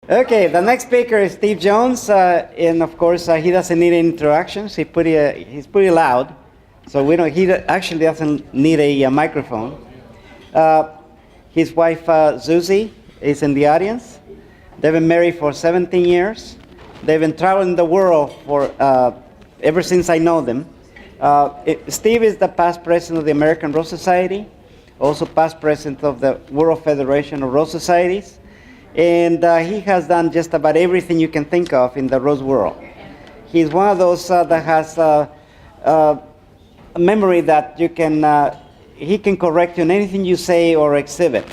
Okay, the next speaker is Steve Jones, and of course he doesn't need any introductions. He's pretty loud, so he actually doesn't need a microphone. His wife Susie is in the audience. They've been married for 17 years. They've been traveling the world for ever since I know them. Steve is the past president of the American Rose Society, also past president of the World Federation of Rose Societies. And he has done just about everything you can think of in the rose world. He's one of those that has a memory that he can correct you on anything you say or exhibit.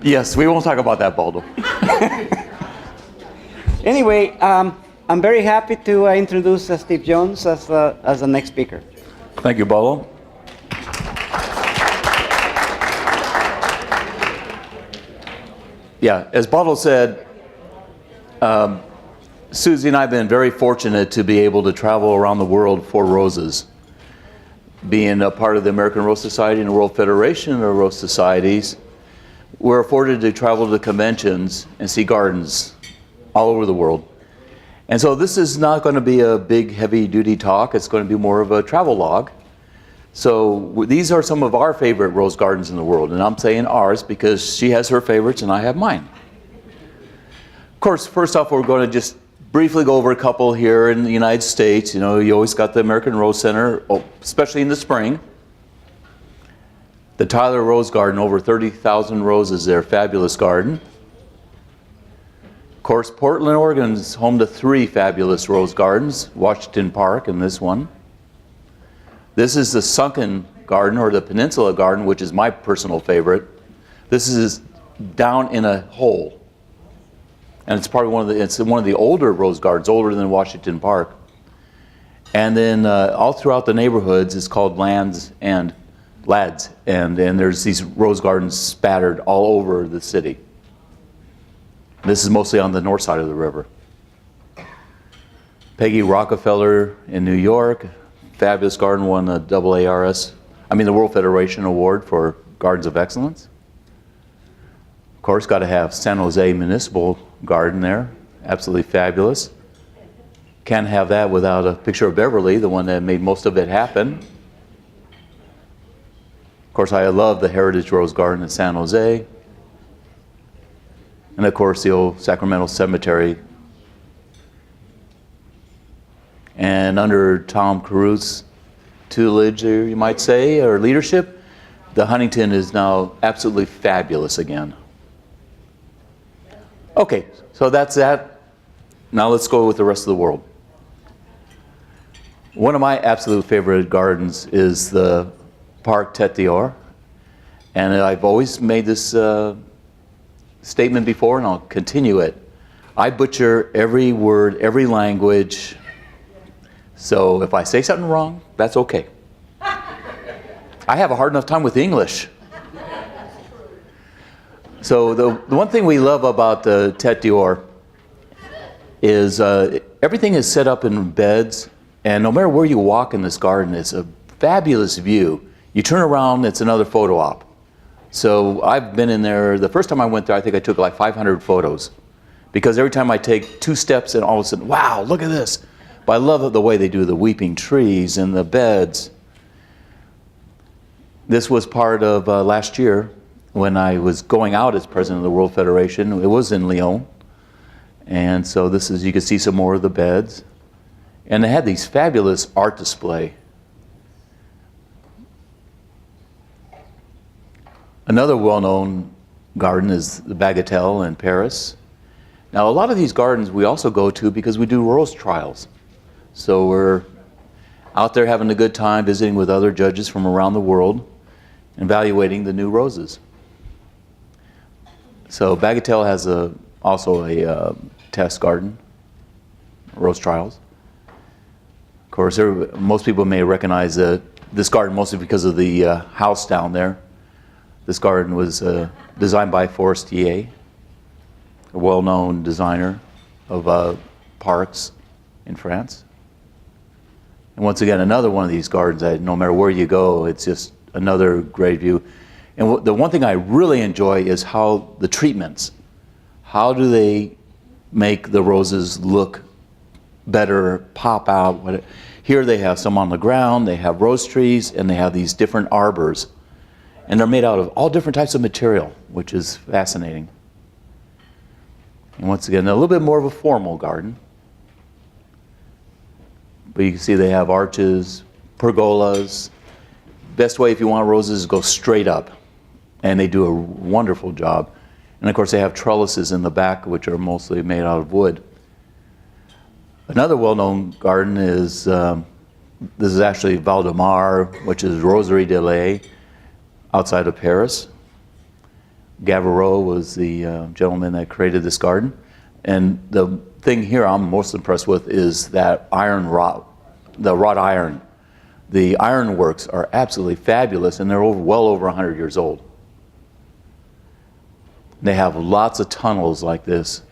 Yes, we won't talk about that, Baldo. Anyway, I'm very happy to introduce Steve Jones as the next speaker. Thank you, Baldo. Yeah, as Baldo said, Susie and I have been very fortunate to be able to travel around the world for roses. Being a part of the American Rose Society and the World Federation of Rose Societies, we're afforded to travel to conventions and see gardens all over the world. And so this is not going to be a big heavy-duty talk. It's going to be more of a travel log. So these are some of our favorite rose gardens in the world, and I'm saying ours because she has her favorites and I have mine. Of course, first off, we're going to just briefly go over a couple here in the United States. You know, you always got the American Rose Center, especially in the spring. The Tyler Rose Garden, over 30,000 roses there, fabulous garden. Of course, Portland, Oregon is home to 3 fabulous rose gardens, Washington Park and this one. This is the Sunken Garden, or the Peninsula Garden, which is my personal favorite. This is down in a hole. And it's probably one of the older rose gardens, older than Washington Park. And then all throughout the neighborhoods, it's called Lads, and there's these rose gardens spattered all over the city. This is mostly on the north side of the river. Peggy Rockefeller in New York, fabulous garden, won the the World Federation Award for Gardens of Excellence. Of course, got to have San Jose Municipal Garden there, absolutely fabulous. Can't have that without a picture of Beverly, the one that made most of it happen. Of course, I love the Heritage Rose Garden in San Jose. And of course, the old Sacramento Cemetery. And under Tom Caruth's tutelage, you might say, or leadership, the Huntington is now absolutely fabulous again. Okay, so that's that. Now let's go with the rest of the world. One of my absolute favorite gardens is the Parc Tete, and I've always made this statement before, and I'll continue it. I butcher every word, every language. So if I say something wrong, that's okay. I have a hard enough time with English. So the one thing we love about the Tete d'Or is everything is set up in beds, and no matter where you walk in this garden, it's a fabulous view. You turn around, it's another photo op. So I've been in there, the first time I went there, I think I took like 500 photos. Because every time I take 2 steps and all of a sudden, wow, look at this. But I love the way they do the weeping trees and the beds. This was part of last year when I was going out as president of the World Federation. It was in Lyon. And so this is, you can see some more of the beds. And they had these fabulous art display. Another well-known garden is the Bagatelle in Paris. Now a lot of these gardens we also go to because we do rose trials. So we're out there having a good time visiting with other judges from around the world, evaluating the new roses. So Bagatelle has also a test garden, rose trials. Of course, most people may recognize this garden mostly because of the house down there. This garden was designed by Forestier, a well-known designer of parks in France. And once again, another one of these gardens that no matter where you go, it's just another great view. And the one thing I really enjoy is how the treatments. How do they make the roses look better, pop out? Here they have some on the ground, they have rose trees, and they have these different arbors. And they're made out of all different types of material, which is fascinating. And once again, a little bit more of a formal garden. But you can see they have arches, pergolas. Best way if you want roses is go straight up. And they do a wonderful job. And of course they have trellises in the back, which are mostly made out of wood. Another well-known garden is, this is actually Valdemar, which is Roseraie de Lay, outside of Paris. Gavarot was the gentleman that created this garden. And the thing here I'm most impressed with is that iron wrought, the wrought iron. The ironworks are absolutely fabulous, and they're well over 100 years old. They have lots of tunnels like this.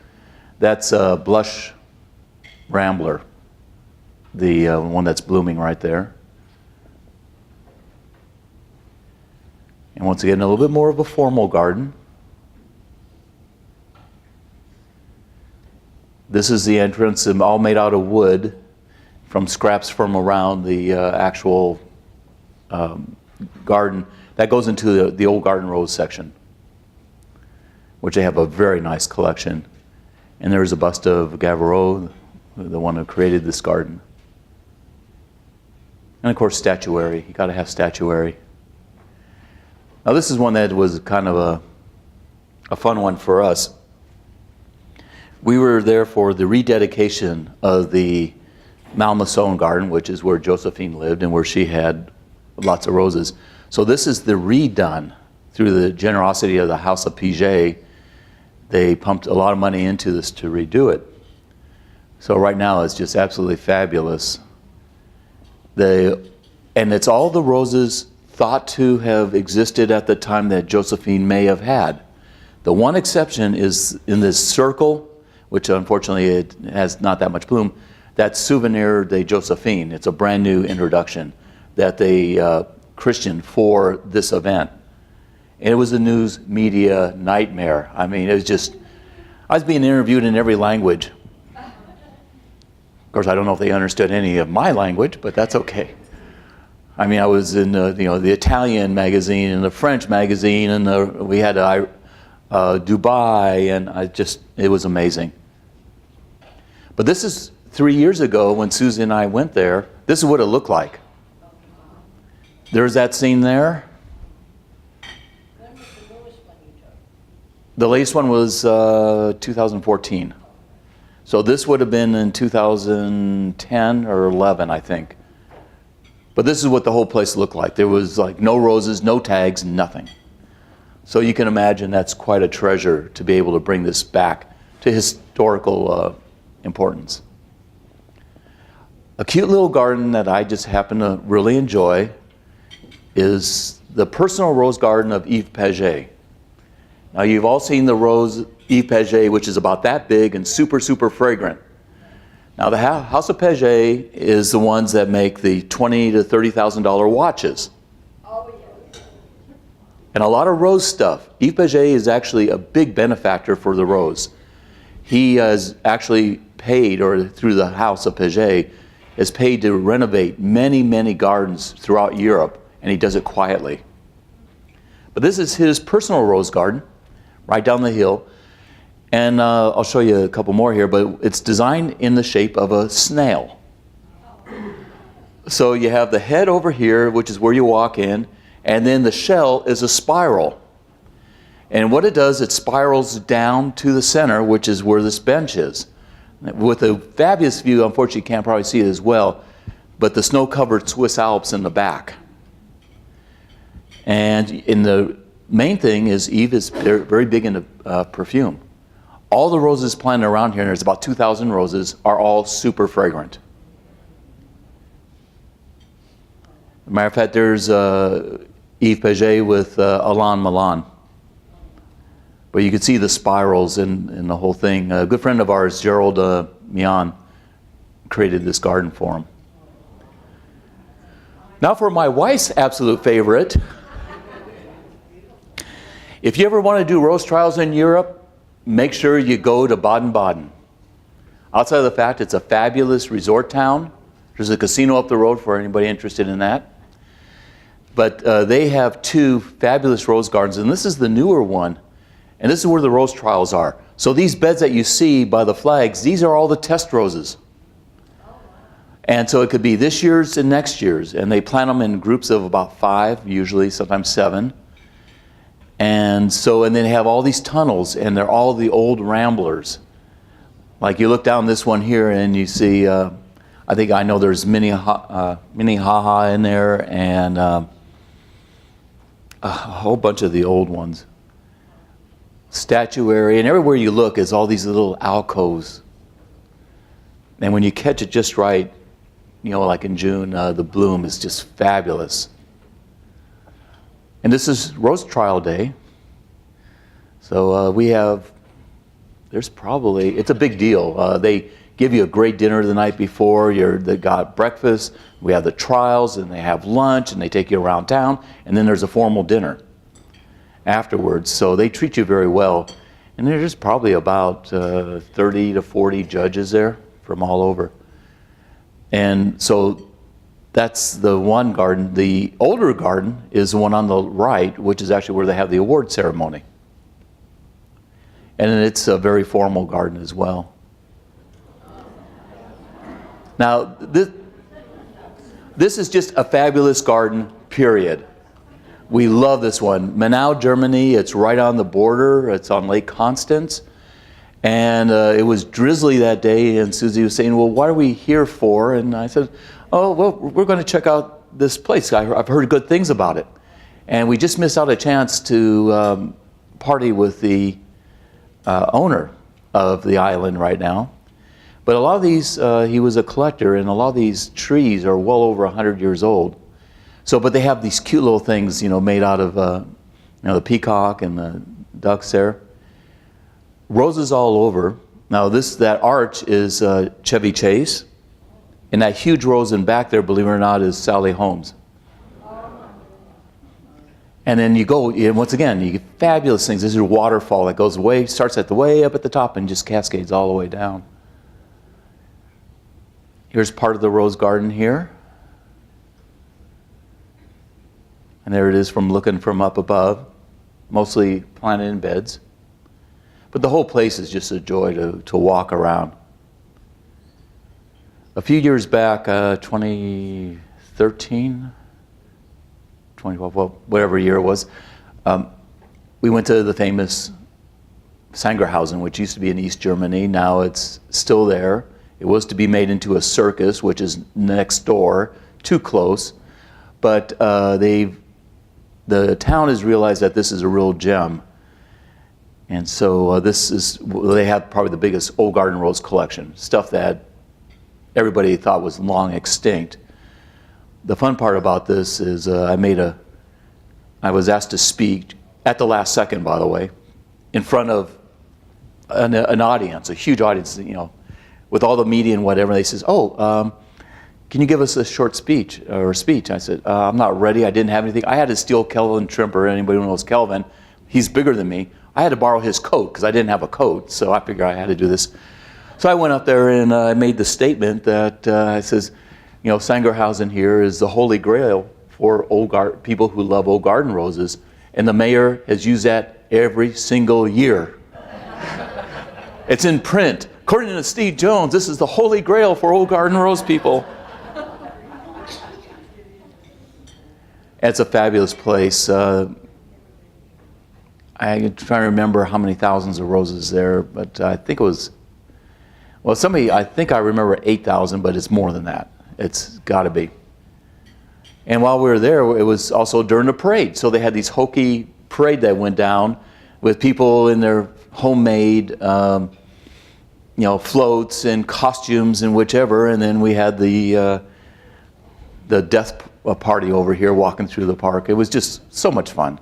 That's a blush rambler, the one that's blooming right there. And once again, a little bit more of a formal garden. This is the entrance, all made out of wood, from scraps from around the actual garden. That goes into the old garden rose section, which they have a very nice collection. And there's a bust of Gavarot, the one who created this garden. And of course, statuary. You got to have statuary. Now this is one that was kind of a fun one for us. We were there for the rededication of the Malmaison garden, which is where Josephine lived and where she had lots of roses. So this is the redone through the generosity of the House of Piget. They pumped a lot of money into this to redo it. So right now it's just absolutely fabulous. And it's all the roses thought to have existed at the time that Josephine may have had. The one exception is in this circle, which unfortunately it has not that much bloom. That's Souvenir de Josephine. It's a brand new introduction that they christened for this event. And it was a news media nightmare. I mean, it was just, I was being interviewed in every language. Of course, I don't know if they understood any of my language, but that's okay. I mean, I was in the Italian magazine and the French magazine, and we had Dubai, and it was amazing. But this is 3 years ago when Susie and I went there. This is what it looked like. There's that scene there. When was the newest one you took? The latest one was 2014. So this would have been in 2010 or 11, I think. But this is what the whole place looked like. There was like no roses, no tags, nothing. So you can imagine that's quite a treasure to be able to bring this back to historical importance. A cute little garden that I just happen to really enjoy is the personal rose garden of Yves Paget. Now you've all seen the rose Yves Paget, which is about that big and super, super fragrant. Now the House of Paget is the ones that make the $20,000 to $30,000 watches. Oh, yeah. And a lot of rose stuff. Yves Paget is actually a big benefactor for the rose. He has actually paid, or through the House of Paget, is paid to renovate many, many gardens throughout Europe, and he does it quietly. But this is his personal rose garden, right down the hill. And I'll show you a couple more here, but it's designed in the shape of a snail. So you have the head over here, which is where you walk in, and then the shell is a spiral. And what it does, it spirals down to the center, which is where this bench is. With a fabulous view, unfortunately you can't probably see it as well, but the snow-covered Swiss Alps in the back. And in the main thing is Yves is very big into perfume. All the roses planted around here, and there's about 2,000 roses, are all super fragrant. As a matter of fact, there's Yves Paget with Alain Milan. But you can see the spirals in the whole thing. A good friend of ours, Gerald Mian, created this garden for him. Now for my wife's absolute favorite. If you ever want to do rose trials in Europe, make sure you go to Baden-Baden. Outside of the fact it's a fabulous resort town, there's a casino up the road for anybody interested in that. But they have 2 fabulous rose gardens, and this is the newer one. And this is where the rose trials are. So these beds that you see by the flags, these are all the test roses. And so it could be this year's and next year's. And they plant them in groups of about 5, usually, sometimes 7. And so, and then they have all these tunnels, and they're all the old ramblers. Like you look down this one here and you see, I think I know there's Minnehaha in there, and a whole bunch of the old ones. Statuary, and everywhere you look is all these little alcoves. And when you catch it just right, you know, like in June, the bloom is just fabulous. And this is Rose Trial Day. So we have, there's probably, it's a big deal. They give you a great dinner the night before. They got breakfast, we have the trials, and they have lunch, and they take you around town, and then there's a formal dinner afterwards. So they treat you very well. And there's probably about 30 to 40 judges there from all over. And so that's the one garden. The older garden is the one on the right, which is actually where they have the award ceremony. And it's a very formal garden as well. Now, this is just a fabulous garden, period. We love this one. Mainau, Germany, it's right on the border. It's on Lake Constance. And it was drizzly that day, and Susie was saying, well, what are we here for? And I said, oh, well, we're going to check out this place. I've heard good things about it. And we just missed out a chance to party with the owner of the island right now. But a lot of these, he was a collector, and a lot of these trees are well over 100 years old. So, but they have these cute little things, you know, made out of, you know, the peacock and the ducks there. Roses all over. Now, that arch is Chevy Chase, and that huge rose in back there, believe it or not, is Sally Holmes. And then you go, and once again, you get fabulous things. This is a waterfall that goes way, starts at the way up at the top and just cascades all the way down. Here's part of the rose garden here. And there it is from looking from up above, mostly planted in beds. But the whole place is just a joy to walk around. A few years back, 2013, 2012, well, whatever year it was, we went to the famous Sangerhausen, which used to be in East Germany. Now it's still there. It was to be made into a circus, which is next door, too close. But the town has realized that this is a real gem. And so they have probably the biggest old garden rose collection, stuff that everybody thought was long extinct. The fun part about this is I was asked to speak at the last second, by the way, in front of an audience, a huge audience, you know, with all the media and whatever. They says, can you give us a short speech or speech? I said, I'm not ready. I didn't have anything. I had to steal Kelvin Trimper. Anybody who knows Kelvin, he's bigger than me. I had to borrow his coat because I didn't have a coat, so I figured I had to do this. So I went up there and I made the statement that I says, you know, Sangerhausen here is the holy grail for people who love old garden roses, and the mayor has used that every single year. It's in print. According to Steve Jones, this is the holy grail for old garden rose people. It's a fabulous place. I'm trying to remember how many thousands of roses there, but I think it was, well, I think I remember 8,000, but it's more than that. It's got to be. And while we were there, it was also during the parade. So they had these hokey parade that went down with people in their homemade, you know, floats and costumes and whichever. And then we had the death party over here walking through the park. It was just so much fun.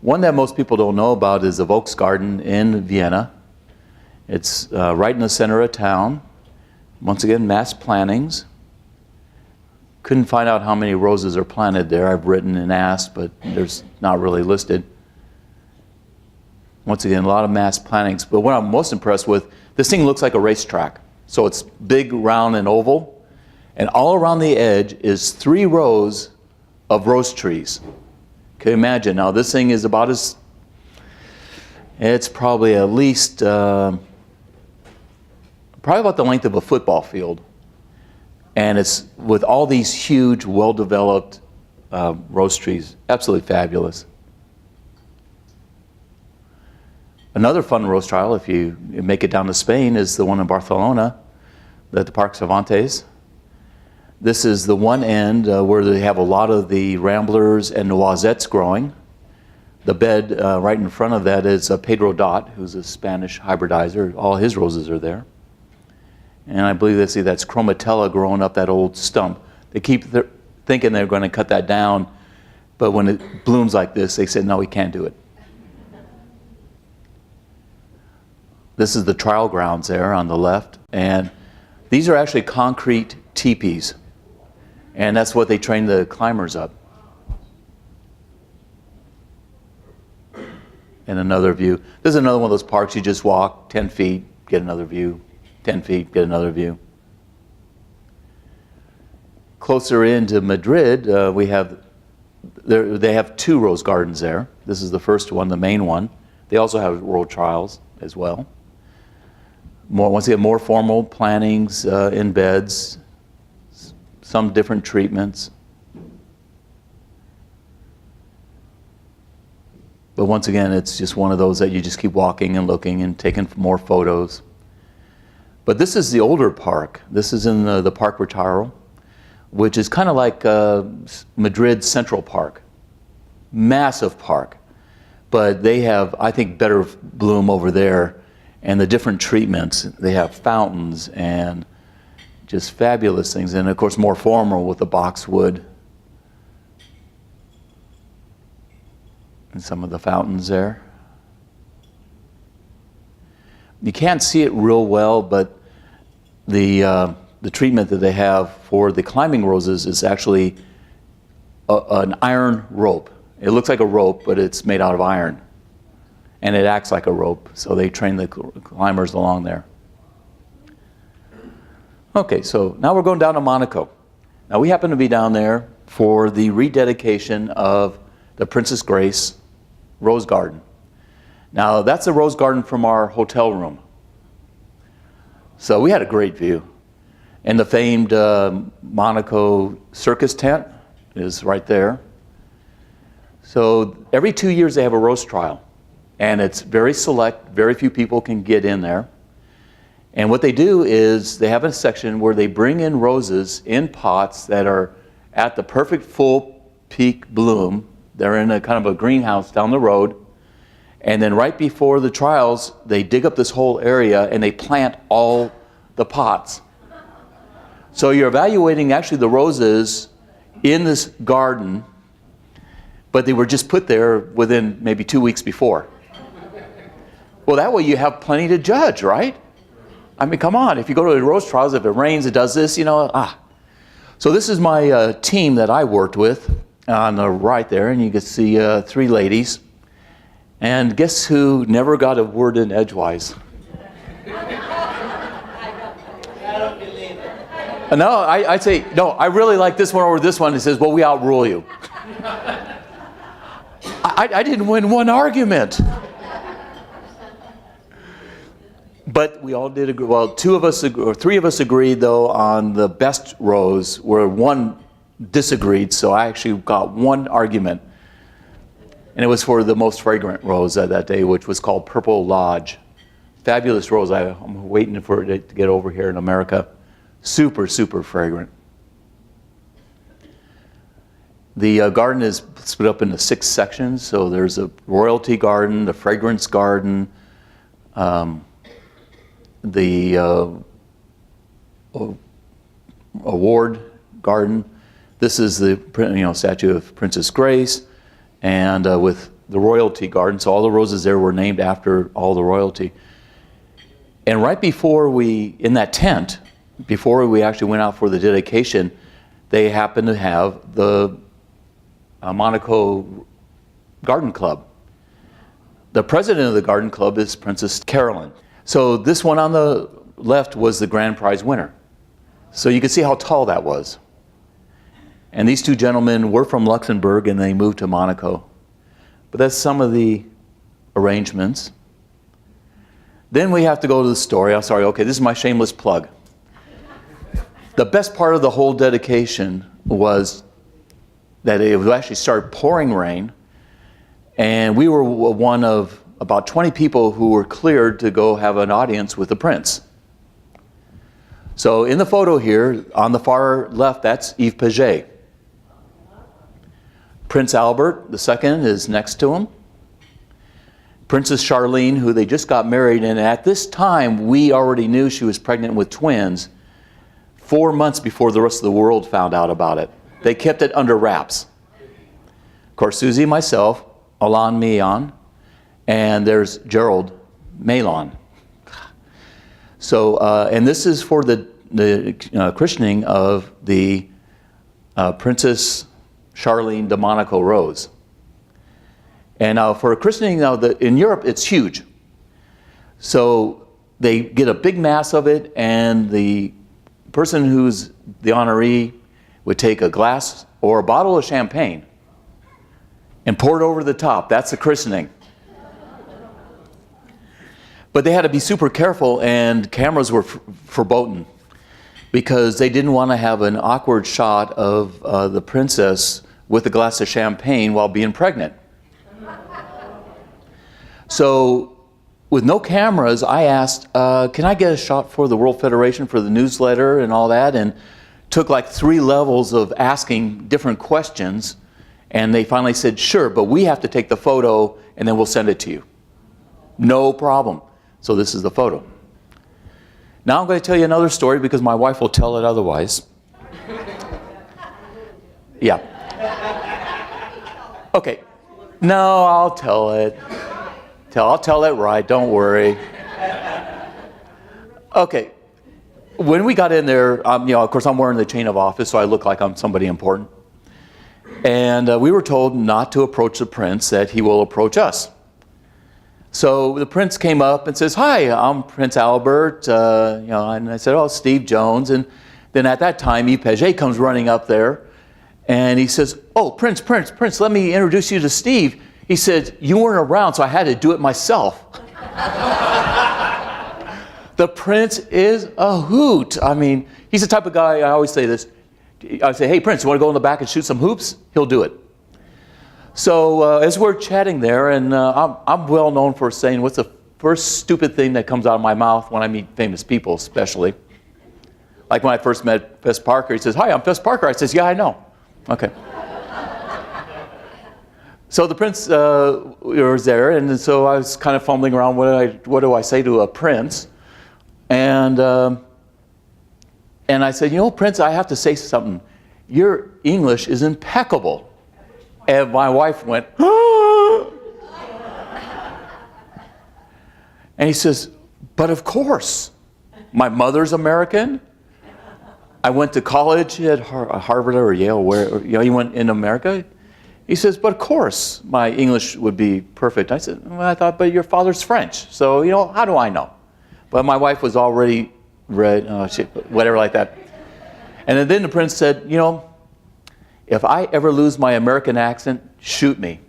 One that most people don't know about is the Volksgarten in Vienna. It's right in the center of town. Once again, mass plantings. Couldn't find out how many roses are planted there. I've written and asked, but there's not really listed. Once again, a lot of mass plantings. But what I'm most impressed with, this thing looks like a racetrack. So it's big, round, and oval. And all around the edge is 3 rows of rose trees. Can you imagine? Now this thing is about as, it's probably at least, probably about the length of a football field. And it's with all these huge, well-developed rose trees. Absolutely fabulous. Another fun rose trial, if you make it down to Spain, is the one in Barcelona, at the Parc Cervantes. This is the one end where they have a lot of the ramblers and noisettes growing. The bed right in front of that is Pedro Dot, who's a Spanish hybridizer. All his roses are there. And I believe that's chromatella growing up that old stump. They keep thinking they're going to cut that down, but when it blooms like this, they said, no, we can't do it. This is the trial grounds there on the left, and these are actually concrete teepees, and that's what they train the climbers up. And another view. This is another one of those parks you just walk 10 feet, get another view, 10 feet, get another view. Closer into Madrid, they have 2 rose gardens there. This is the first one, the main one. They also have rose trials as well. Once again, more formal plantings in beds, some different treatments. But once again, it's just one of those that you just keep walking and looking and taking more photos. But this is the older park. This is in the Parc Retiro, which is kind of like Madrid Central Park. Massive park. But they have, I think, better bloom over there. And the different treatments, they have fountains and just fabulous things. And of course, more formal with the boxwood. And some of the fountains there. You can't see it real well, but the treatment that they have for the climbing roses is actually an iron rope. It looks like a rope, but it's made out of iron. And it acts like a rope, so they train the climbers along there. Okay, so now we're going down to Monaco. Now we happen to be down there for the rededication of the Princess Grace Rose Garden. Now that's a rose garden from our hotel room. So we had a great view. And the famed Monaco circus tent is right there. So every 2 years they have a rose trial. And it's very select, very few people can get in there. And what they do is they have a section where they bring in roses in pots that are at the perfect full peak bloom. They're in a kind of a greenhouse down the road. And then right before the trials, they dig up this whole area and they plant all the pots. So you're evaluating actually the roses in this garden, but they were just put there within maybe 2 weeks before. Well, that way you have plenty to judge, right? I mean, come on. If you go to the rose trials, if it rains, it does this, So this is my team that I worked with on the right there, and you can see 3 ladies. And guess who never got a word in edgewise? I don't believe it. No, I'd say, no, I really like this one over this one. It says, well, we outrule you. I didn't win one argument. But we all did agree. Well, 3 of us agreed though on the best rose, where one disagreed. So I actually got one argument, and it was for the most fragrant rose that day, which was called Purple Lodge. Fabulous rose. I'm waiting for it to get over here in America. Super, super fragrant. The garden is split up into 6 sections. So there's a royalty garden, the fragrance garden, the award garden. This is the statue of Princess Grace, and with the royalty garden. So all the roses there were named after all the royalty. And right before in that tent, before we actually went out for the dedication, they happened to have the Monaco Garden Club. the president of the garden club is Princess Carolyn. So this one on the left was the grand prize winner. So you can see how tall that was. And these two gentlemen were from Luxembourg and they moved to Monaco. But that's some of the arrangements. Then we have to go to the story. I'm sorry, okay, this is my shameless plug. The best part of the whole dedication was that it actually started pouring rain, and we were one of about 20 people who were cleared to go have an audience with the prince. So in the photo here, on the far left, that's Yves Paget. Prince Albert II is next to him. Princess Charlene, who they just got married, and at this time we already knew she was pregnant with twins 4 months before the rest of the world found out about it. They kept it under wraps. Of course, Susie, myself, Alain Millon, and there's Gerald Malon. So, and this is for the christening of the Princess Charlene de Monaco Rose. And now for a christening, now in Europe, it's huge. So they get a big mass of it, and the person who's the honoree would take a glass or a bottle of champagne and pour it over the top. That's the christening. But they had to be super careful, and cameras were verboten because they didn't want to have an awkward shot of the princess with a glass of champagne while being pregnant. So with no cameras, I asked, can I get a shot for the World Federation for the newsletter and all that? And took like 3 levels of asking different questions. And they finally said, sure, but we have to take the photo and then we'll send it to you. No problem. So this is the photo. Now I'm going to tell you another story because my wife will tell it otherwise. Yeah. Okay. No, I'll tell it. I'll tell it right, don't worry. Okay. When we got in there, you know, of course I'm wearing the chain of office, so I look like I'm somebody important. And we were told not to approach the prince, that he will approach us. So the prince came up and says, hi, I'm Prince Albert, you know, and I said, oh, Steve Jones. And then at that time, Yves Paget comes running up there, and he says, oh, Prince, let me introduce you to Steve. He said, you weren't around, so I had to do it myself. The prince is a hoot. I mean, he's the type of guy, I always say this, I say, hey, Prince, you want to go in the back and shoot some hoops? He'll do it. So as we're chatting there, and I'm well known for saying what's the first stupid thing that comes out of my mouth when I meet famous people, especially. Like when I first met Fess Parker, he says, hi, I'm Fess Parker. I says, yeah, I know. Okay. So the prince was there, and so I was kind of fumbling around, what do I say to a prince? And I said, you know, Prince, I have to say something. Your English is impeccable. And my wife went, ah! And he says, but of course, my mother's American. I went to college at Harvard or Yale, where, you know, he went in America. He says, but of course, my English would be perfect. I said, well, I thought, but your father's French. So, you know, how do I know? But my wife was already read, whatever like that. And then the prince said, you know, if I ever lose my American accent, shoot me.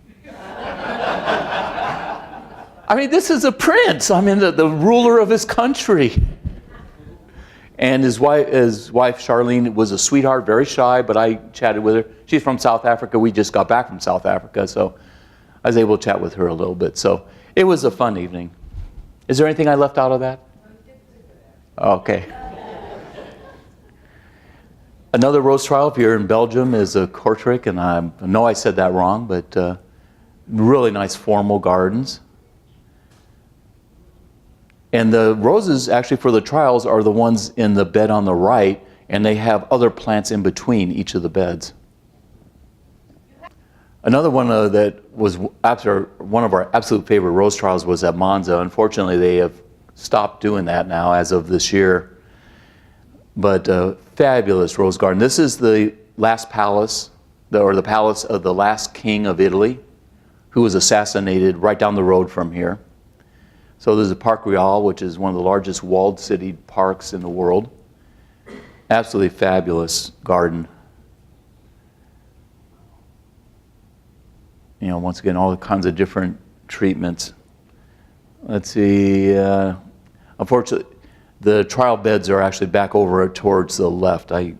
I mean, this is a prince. I mean, the ruler of his country. And his wife Charlene was a sweetheart, very shy, but I chatted with her. She's from South Africa. We just got back from South Africa, so I was able to chat with her a little bit. So it was a fun evening. Is there anything I left out of that? Okay. Another rose trial, if you're in Belgium, is a Kortrijk, and I know I said that wrong, but really nice formal gardens. And the roses, actually, for the trials are the ones in the bed on the right, and they have other plants in between each of the beds. Another one that was after one of our absolute favorite rose trials was at Monza. Unfortunately, they have stopped doing that now as of this year. But fabulous rose garden. This is the last palace, or the palace of the last king of Italy, who was assassinated right down the road from here. So there's a Parc Royal, which is one of the largest walled city parks in the world. Absolutely fabulous garden. You know, once again, all kinds of different treatments. Let's see, unfortunately, the trial beds are actually back over towards the left. I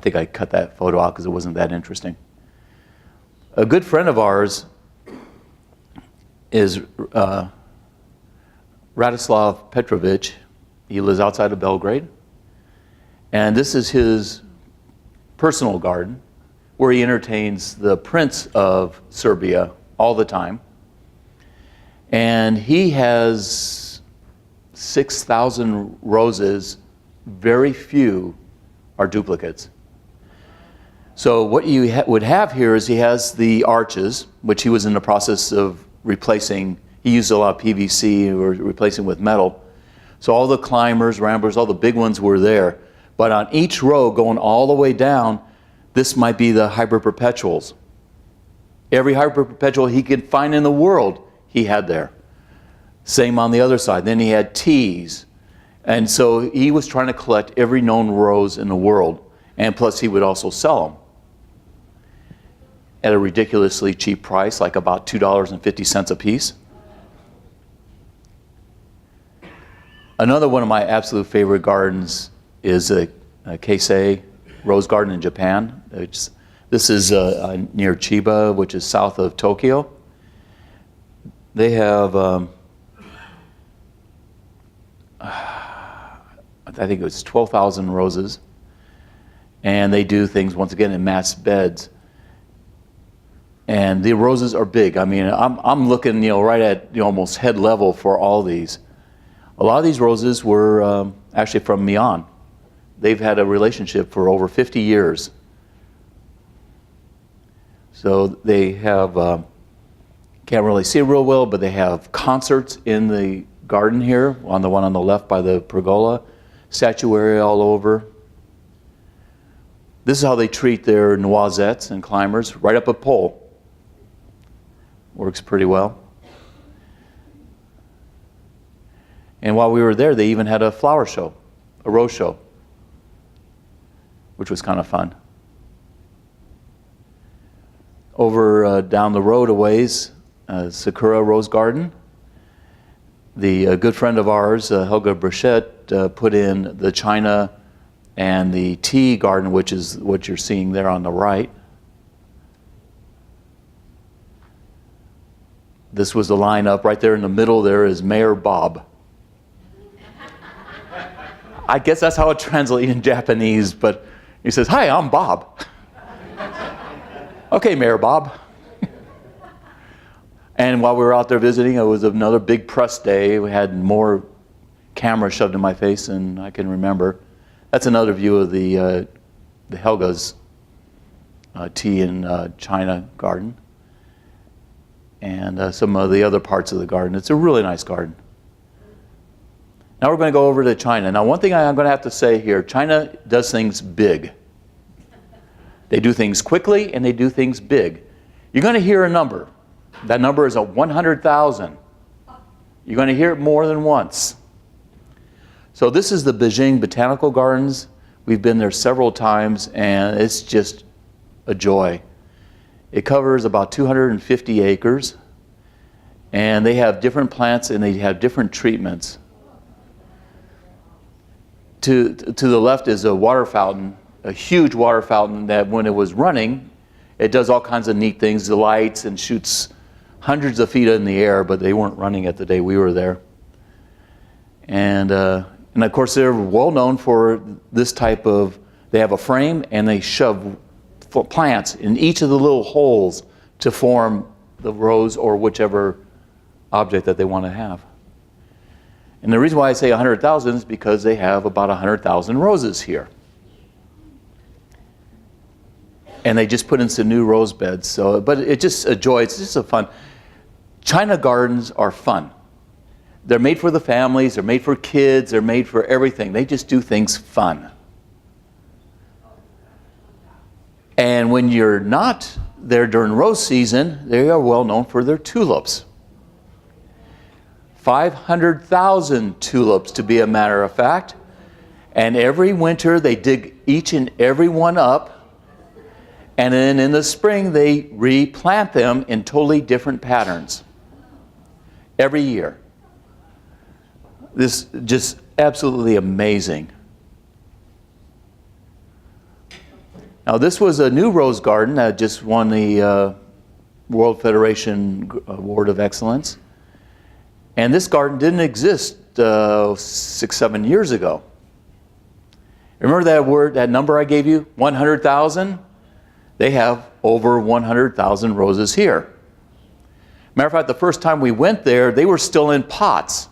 think I cut that photo out because it wasn't that interesting. A good friend of ours is Radislav Petrovich. He lives outside of Belgrade. And this is his personal garden where he entertains the Prince of Serbia all the time. And he has 6,000 roses. Very few are duplicates. So what you would have here is he has the arches, which he was in the process of replacing. He used a lot of PVC or replacing with metal. So all the climbers, ramblers, all the big ones were there. But on each row going all the way down, this might be the hybrid perpetuals. Every hybrid perpetual he could find in the world, he had there. Same on the other side. Then he had teas. And so he was trying to collect every known rose in the world. And plus he would also sell them at a ridiculously cheap price, like about $2.50 a piece. Another one of my absolute favorite gardens is a Keisei rose garden in Japan. This is near Chiba, which is south of Tokyo. They have, I think it was 12,000 roses. And they do things, once again, in mass beds. And the roses are big. I mean, I'm looking, you know, right at almost head level for all these. A lot of these roses were actually from Lyon. They've had a relationship for over 50 years. So they have, can't really see it real well, but they have concerts in the garden here, on the one on the left by the pergola, statuary all over. This is how they treat their noisettes and climbers, right up a pole. Works pretty well. And while we were there, they even had a flower show, a rose show, which was kind of fun. Over down the road a ways, Sakura Rose Garden. The good friend of ours, Helga Brichette, put in the China and the tea garden, which is what you're seeing there on the right. This was the lineup. Right there in the middle there is Mayor Bob. I guess that's how it translates in Japanese, but he says, "Hi, I'm Bob." Okay, Mayor Bob. And while we were out there visiting, it was another big press day. We had more cameras shoved in my face than I can remember. That's another view of the Helga's tea and China garden. And some of the other parts of the garden. It's a really nice garden. Now we're going to go over to China. Now one thing I'm going to have to say here, China does things big. They do things quickly and they do things big. You're going to hear a number. That number is 100,000. You're going to hear it more than once. So this is the Beijing Botanical Gardens. We've been there several times and it's just a joy. It covers about 250 acres and they have different plants and they have different treatments. To the left is a water fountain, a huge water fountain that when it was running, it does all kinds of neat things, the lights, and shoots hundreds of feet in the air, but they weren't running it the day we were there. And of course they're well known for this type of, they have a frame and they shove plants in each of the little holes to form the rose or whichever object that they want to have. And the reason why I say 100,000 is because they have about 100,000 roses here. And they just put in some new rose beds. So, but it's just a joy. It's just a fun. China gardens are fun. They're made for the families. They're made for kids. They're made for everything. They just do things fun. And when you're not there during rose season, they are well known for their tulips. 500,000 tulips, to be a matter of fact. And every winter they dig each and every one up, and then in the spring they replant them in totally different patterns every year. This is just absolutely amazing. Now this was a new rose garden that just won the World Federation Award of Excellence. And this garden didn't exist 6-7 years ago. Remember that number I gave you? 100,000? They have over 100,000 roses here. Matter of fact, the first time we went there, they were still in pots.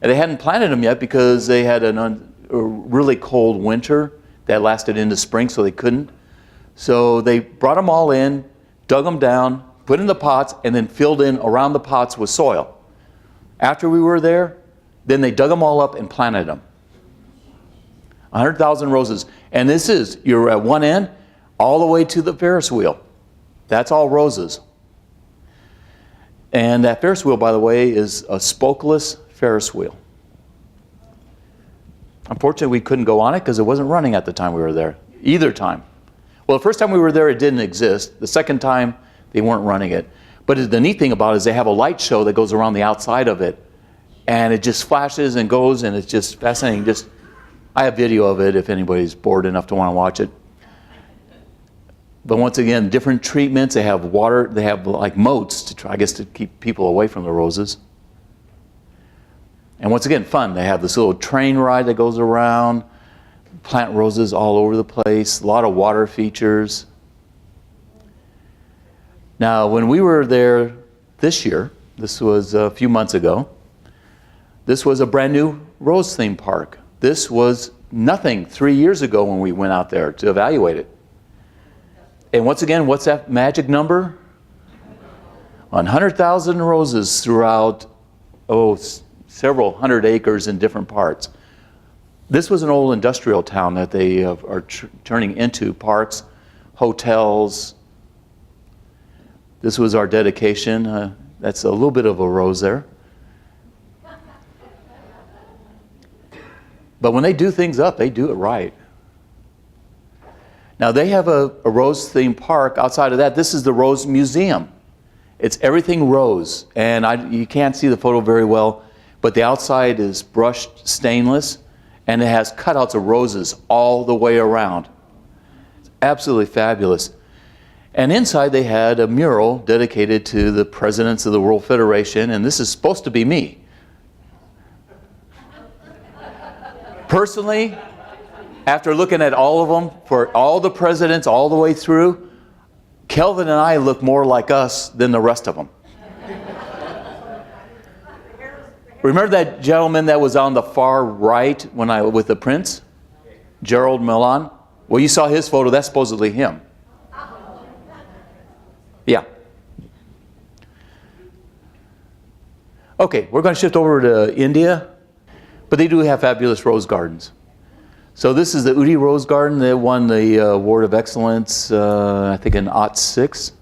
And they hadn't planted them yet because they had a really cold winter that lasted into spring, so they couldn't. So they brought them all in, dug them down, put in the pots, and then filled in around the pots with soil. After we were there, then they dug them all up and planted them. 100,000 roses. And this is, you're at one end, all the way to the Ferris wheel. That's all roses. And that Ferris wheel, by the way, is a spokeless Ferris wheel. Unfortunately, we couldn't go on it because it wasn't running at the time we were there. Either time. Well, the first time we were there, it didn't exist. The second time, they weren't running it. But the neat thing about it is they have a light show that goes around the outside of it. And it just flashes and goes, and it's just fascinating. I have video of it if anybody's bored enough to want to watch it. But once again, different treatments. They have water, they have like moats to try, I guess, to keep people away from the roses. And once again, fun. They have this little train ride that goes around, plant roses all over the place, a lot of water features. Now, when we were there this year, this was a few months ago, this was a brand new rose theme park. This was nothing 3 years ago when we went out there to evaluate it. And once again, what's that magic number? 100,000 roses throughout, several hundred acres in different parts. This was an old industrial town that they are turning into parks, hotels. This was our dedication. That's a little bit of a rose there. But when they do things up, they do it right. Now they have a rose themed park. Outside of that, this is the Rose Museum. It's everything rose. And you can't see the photo very well, but the outside is brushed stainless, and it has cutouts of roses all the way around. It's absolutely fabulous. And inside they had a mural dedicated to the presidents of the World Federation, and this is supposed to be me. Personally, after looking at all of them, for all the presidents all the way through, Kelvin and I look more like us than the rest of them. Remember that gentleman that was on the far right with the prince? Gerald Milan? Well, you saw his photo. That's supposedly him. Yeah. Okay, we're going to shift over to India. But they do have fabulous rose gardens. So this is the Udi Rose Garden. They won the Award of Excellence, I think in '06.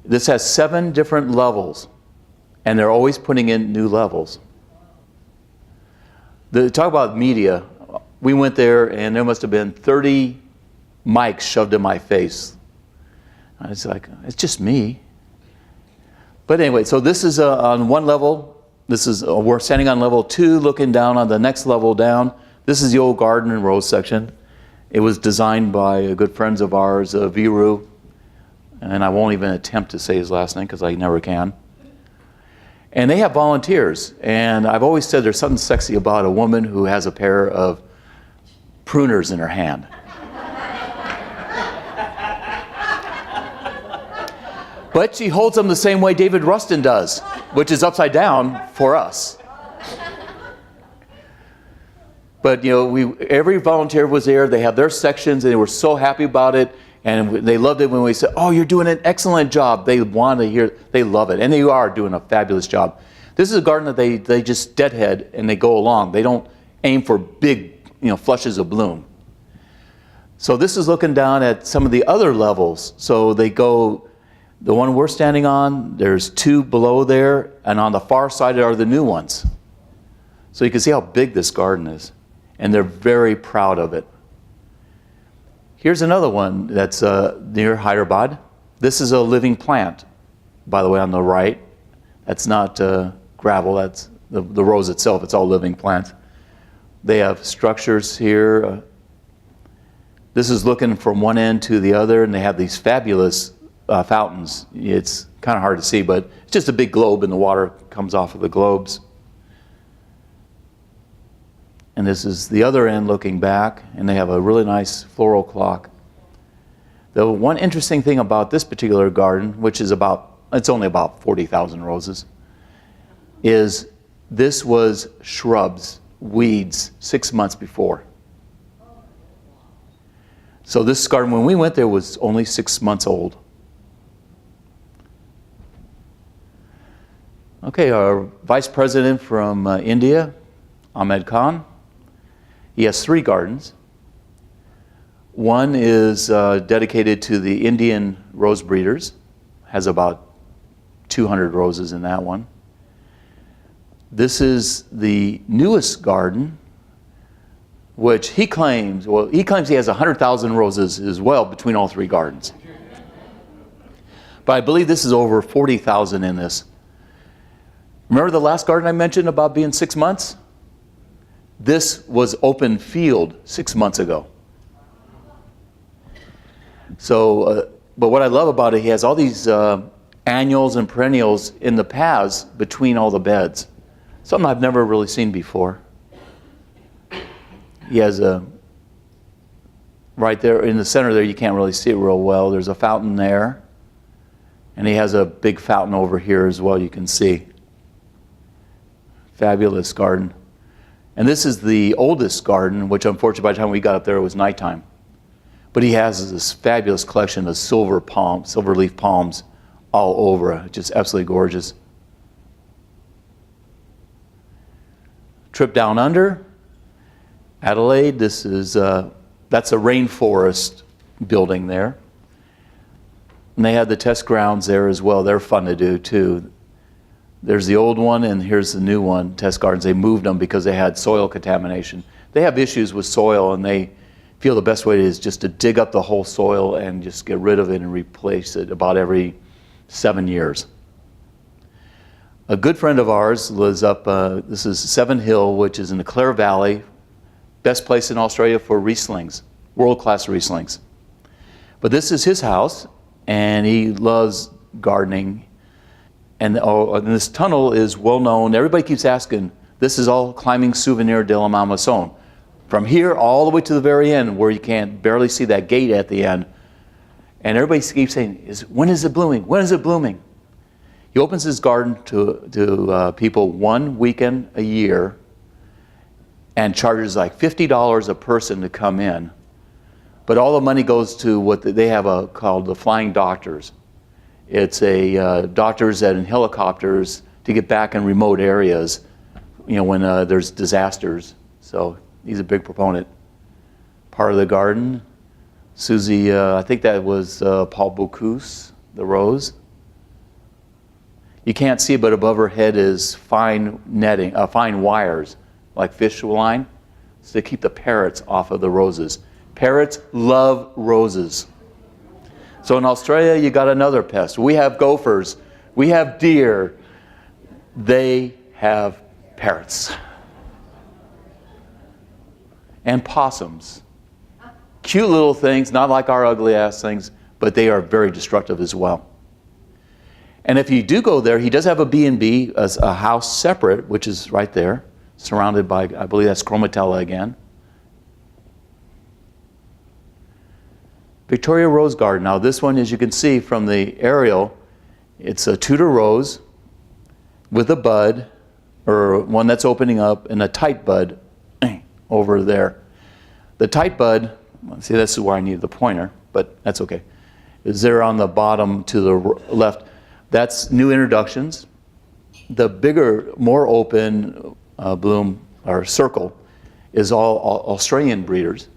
This has 7 different levels, and they're always putting in new levels. Talk about media. We went there, and there must have been 30 mics shoved in my face. I was like, it's just me. But anyway, so this is on one level. We're standing on level 2, looking down on the next level down. This is the old garden and rose section. It was designed by good friends of ours, Viru, and I won't even attempt to say his last name because I never can. And they have volunteers, and I've always said there's something sexy about a woman who has a pair of pruners in her hand. But she holds them the same way David Rustin does, which is upside down for us. But every volunteer was there. They have their sections, and they were so happy about it. And they loved it when we said, "Oh, you're doing an excellent job." They want to hear. They love it, and they are doing a fabulous job. This is a garden that they just deadhead and they go along. They don't aim for big, flushes of bloom. So this is looking down at some of the other levels. So they go, the one we're standing on, there's 2 below there, and on the far side are the new ones. So you can see how big this garden is, and they're very proud of it. Here's another one that's near Hyderabad. This is a living plant, by the way, on the right. That's not gravel, that's the rose itself, it's all living plants. They have structures here. This is looking from one end to the other, and they have these fabulous fountains. It's kind of hard to see, but it's just a big globe, and the water comes off of the globes. And this is the other end looking back, and they have a really nice floral clock. The one interesting thing about this particular garden, which is it's only about 40,000 roses, is this was shrubs, weeds, 6 months before. So this garden, when we went there, was only 6 months old. Okay, our vice president from India, Ahmed Khan, he has 3 gardens. One is dedicated to the Indian rose breeders, has about 200 roses in that one. This is the newest garden, which he claims he has 100,000 roses as well between all 3 gardens. But I believe this is over 40,000 in this. Remember the last garden I mentioned about being 6 months? This was open field 6 months ago. So, but what I love about it, he has all these annuals and perennials in the paths between all the beds. Something I've never really seen before. He has right there in the center there, you can't really see it real well. There's a fountain there. And he has a big fountain over here as well, you can see. Fabulous garden. And this is the oldest garden, which unfortunately by the time we got up there it was nighttime. But he has this fabulous collection of silver leaf palms all over. Just absolutely gorgeous. Trip down under, Adelaide. This is that's a rainforest building there. And they had the test grounds there as well. They're fun to do too. There's the old one and here's the new one, test gardens. They moved them because they had soil contamination. They have issues with soil and they feel the best way is just to dig up the whole soil and just get rid of it and replace it about every 7 years. A good friend of ours lives up, this is Seven Hill, which is in the Clare Valley, best place in Australia for Rieslings, world-class Rieslings. But this is his house, and he loves gardening. And this tunnel is well known. Everybody keeps asking, this is all climbing souvenir de la Malmaison. From here all the way to the very end where you can't barely see that gate at the end. And everybody keeps saying, when is it blooming? When is it blooming? He opens his garden to people 1 weekend a year and charges like $50 a person to come in. But all the money goes to what they have called the Flying Doctors. It's doctors that in helicopters to get back in remote areas, when there's disasters. So he's a big proponent. Part of the garden, Susie, I think that was Paul Bocuse, the rose. You can't see, but above her head is fine netting, fine wires, like fish line, so to keep the parrots off of the roses. Parrots love roses. So in Australia, you got another pest. We have gophers, we have deer, they have parrots. And possums. Cute little things, not like our ugly ass things, but they are very destructive as well. And if you do go there, he does have a B&B, a house separate, which is right there, surrounded by, I believe that's chromatella again. Victoria Rose Garden. Now this one, as you can see from the aerial, it's a Tudor rose with a bud, or one that's opening up, and a tight bud over there. The tight bud, see this is where I need the pointer, but that's okay, is there on the bottom to the left. That's new introductions. The bigger, more open bloom or circle is all Australian breeders.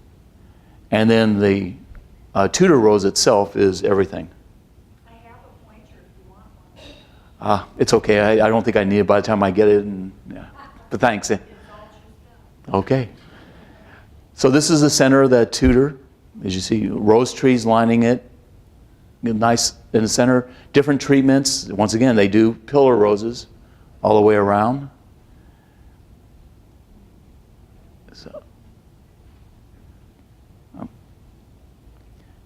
And then the Tudor rose itself is everything. I have a pointer if you want one. It's okay. I don't think I need it by the time I get it. And, yeah. But thanks. Okay. So this is the center of that Tudor. As you see, rose trees lining it. Nice in the center. Different treatments. Once again, they do pillar roses all the way around. So,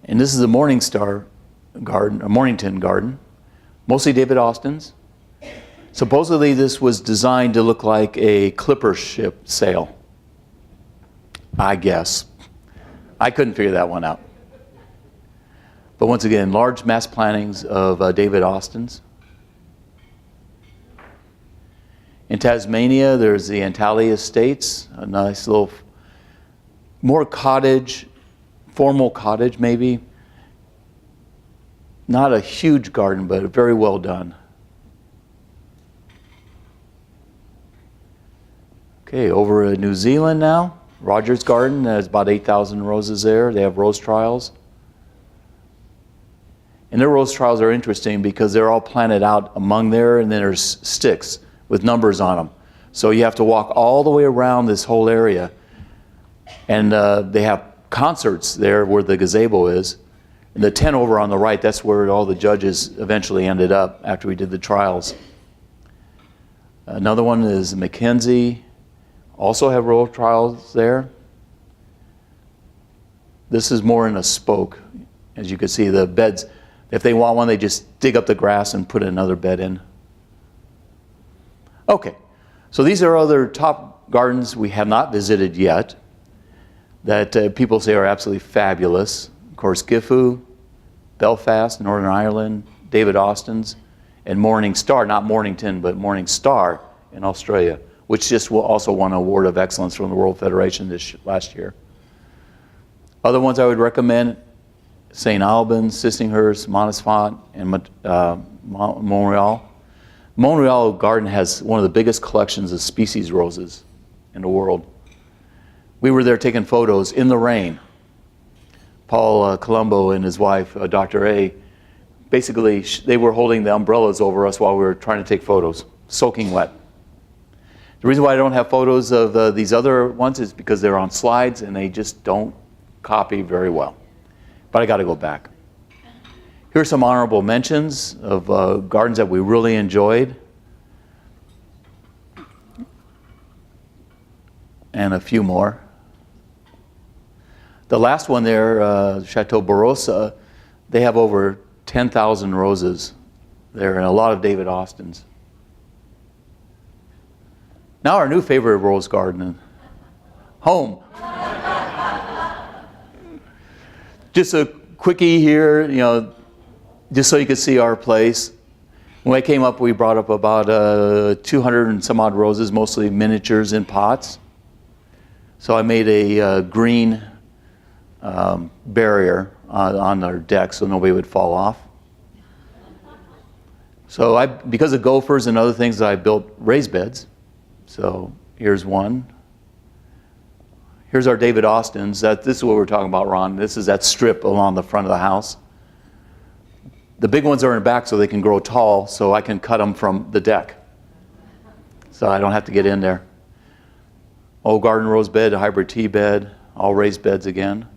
and this is the Morningstar garden, or Mornington garden. Mostly David Austin's. Supposedly this was designed to look like a clipper ship sail. I guess. I couldn't figure that one out. But once again, large mass plantings of David Austin's. In Tasmania, there's the Antalya Estates, a nice little, more cottage, formal cottage maybe. Not a huge garden, but very well done. Okay, over in New Zealand now. Rogers Garden, there's about 8,000 roses there. They have rose trials. And their rose trials are interesting because they're all planted out among there, and then there's sticks with numbers on them. So you have to walk all the way around this whole area. And they have concerts there where the gazebo is. And the tent over on the right, that's where all the judges eventually ended up after we did the trials. Another one is Mackenzie. Also have rose trials there. This is more in a spoke. As you can see, the beds, if they want one, they just dig up the grass and put another bed in. Okay, so these are other top gardens we have not visited yet that people say are absolutely fabulous. Of course, Gifu, Belfast, Northern Ireland, David Austin's, and Morning Star, not Mornington, but Morning Star in Australia, which just also won an award of excellence from the World Federation last year. Other ones I would recommend, St. Albans, Sissinghurst, Montesfont, and Mont-Royal. Mont-Royal Garden has one of the biggest collections of species roses in the world. We were there taking photos in the rain. Paul Colombo and his wife, Dr. A, basically they were holding the umbrellas over us while we were trying to take photos, soaking wet. The reason why I don't have photos of these other ones is because they're on slides and they just don't copy very well. But I got to go back. Here's some honorable mentions of gardens that we really enjoyed. And a few more. The last one there, Chateau Barossa, they have over 10,000 roses there and a lot of David Austin's. Now our new favorite rose garden, home. Just a quickie here, you know, just so you could see our place. When I came up, we brought up about 200 and some odd roses, mostly miniatures in pots. So I made a green barrier on our deck so nobody would fall off. So because of gophers and other things, I built raised beds. So here's one. Here's our David Austin's. This is what we're talking about, Ron. This is that strip along the front of the house. The big ones are in the back so they can grow tall, so I can cut them from the deck. So I don't have to get in there. Old garden rose bed, a hybrid tea bed, all raised beds again.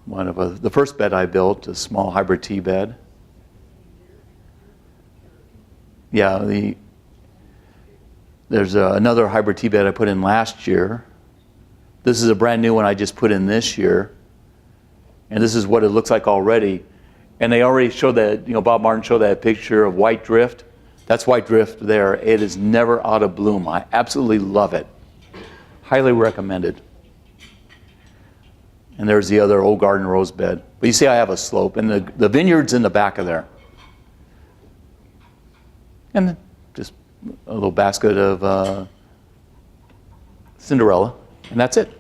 One of the first bed I built, a small hybrid tea bed. Yeah, there's another hybrid tea bed I put in last year. This is a brand new one I just put in this year. And this is what it looks like already. And they already showed that, you know, Bob Martin showed that picture of white drift. That's white drift there. It is never out of bloom. I absolutely love it. Highly recommended. And there's the other old garden rose bed. But you see I have a slope. And the vineyard's in the back of there. And just a little basket of Cinderella. And that's it.